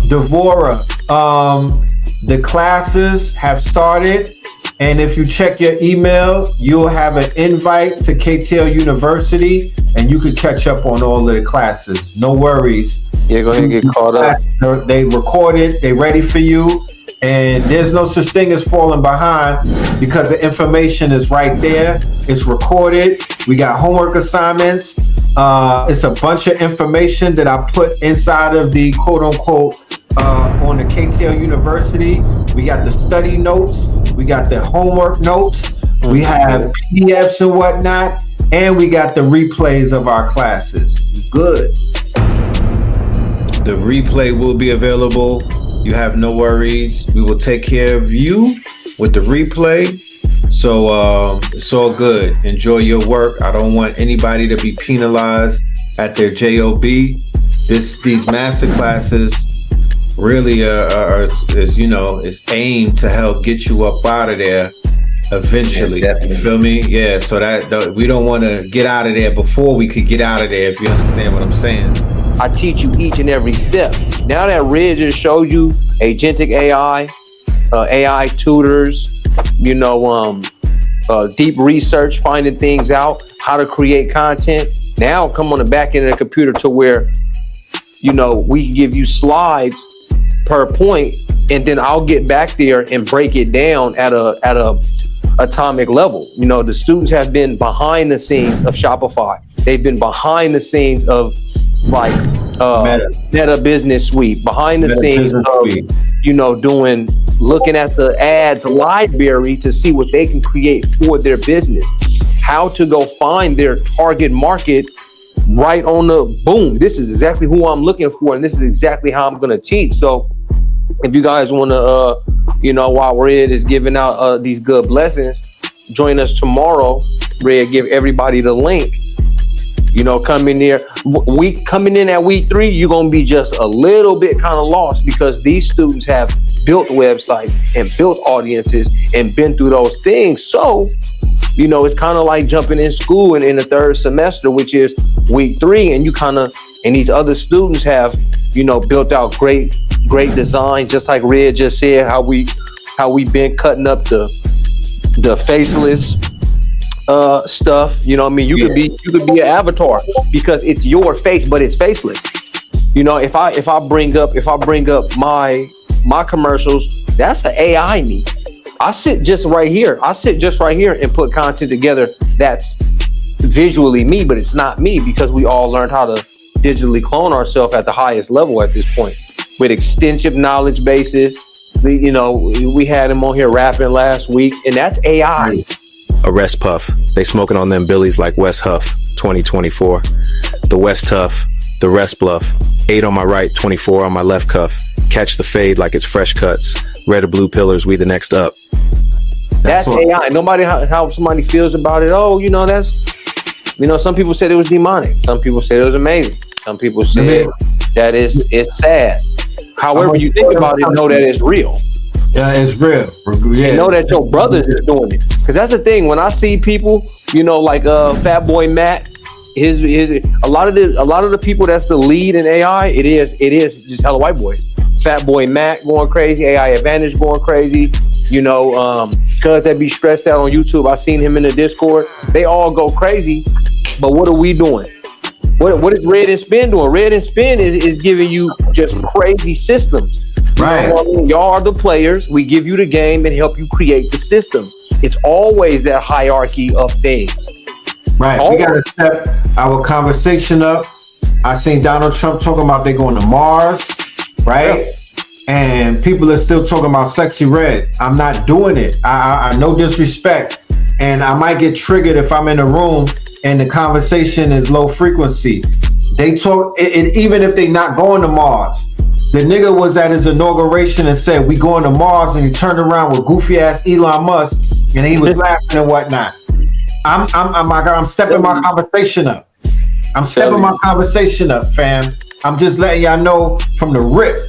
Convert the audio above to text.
Devora, the classes have started, and if you check your email, you'll have an invite to KTL University, and you can catch up on all of the classes. No worries. Yeah, go ahead and get caught up. They recorded, they ready for you, and there's no such thing as falling behind because the information is right there. It's recorded. We got homework assignments. It's a bunch of information that I put inside of the quote unquote on the KTL University. We got the study notes. We got the homework notes. We have PDFs and whatnot. And we got the replays of our classes. Good. The replay will be available. You have no worries. We will take care of you with the replay. So it's all good. Enjoy your work. I don't want anybody to be penalized at their job. These master classes really is aimed to help get you up out of there eventually. Yeah, you feel me? Yeah. So that we don't want to get out of there before we could get out of there. If you understand what I'm saying. I teach you each and every step. Now that Red just showed you agentic AI, AI tutors, deep research, finding things out, how to create content. Now come on the back end of the computer to where, we can give you slides per point, and then I'll get back there and break it down at a atomic level. The students have been behind the scenes of Shopify. They've been behind the scenes of Meta Business Suite, behind the scenes of, looking at the ads library to see what they can create for their business, how to go find their target market right on the boom. This is exactly who I'm looking for, and this is exactly how I'm going to teach. So if you guys want to, while Red is giving out these good blessings, join us tomorrow. Red, give everybody the link. Coming in at week 3, you're going to be just a little bit kind of lost because these students have built websites and built audiences and been through those things. So, it's kind of like jumping in school in the 3rd semester, which is week 3. And and these other students have, built out great design, just like Red just said, how we been cutting up the faceless stuff. You could be an avatar because it's your face, but it's faceless. If I bring up my commercials, that's the AI me. I sit just right here and put content together that's visually me, but it's not me because we all learned how to digitally clone ourselves at the highest level at this point with extensive knowledge bases. We had him on here rapping last week, and that's AI. Arrest Puff. They smoking on them billies like West Huff, 2024. The West Tough, the rest bluff. 8 on my right, 24 on my left cuff. Catch the fade like it's fresh cuts. Red or blue pillars, we the next up. That's AI. Nobody how somebody feels about it. Oh, that's, some people said it was demonic. Some people said it was amazing. Some people said that it's sad. However you think about it, know that it's real. Yeah, it's real. Yeah. And know that your brothers is doing it. Because that's the thing. When I see people, like Fat Boy Matt, a lot of the people that's the lead in AI, it is just hella white boys. Fat Boy Matt going crazy, AI Advantage going crazy. Cuz that be stressed out on YouTube. I seen him in the Discord. They all go crazy. But what are we doing? What is Red and Spin doing? Red and Spin is giving you just crazy systems. Right. Y'all are the players. We give you the game and help you create the system. It's always that hierarchy of things. Right. Always. We got to step our conversation up. I seen Donald Trump talking about they going to Mars, right? Yeah. And people are still talking about Sexy Red. I'm not doing it. I no disrespect. And I might get triggered if I'm in a room and the conversation is low frequency. They talk, even if they not going to Mars. The nigga was at his inauguration and said, we going to Mars, and he turned around with goofy ass Elon Musk and he was laughing and whatnot. I'm stepping my conversation up. I'm stepping my conversation up, fam. I'm just letting y'all know from the rip.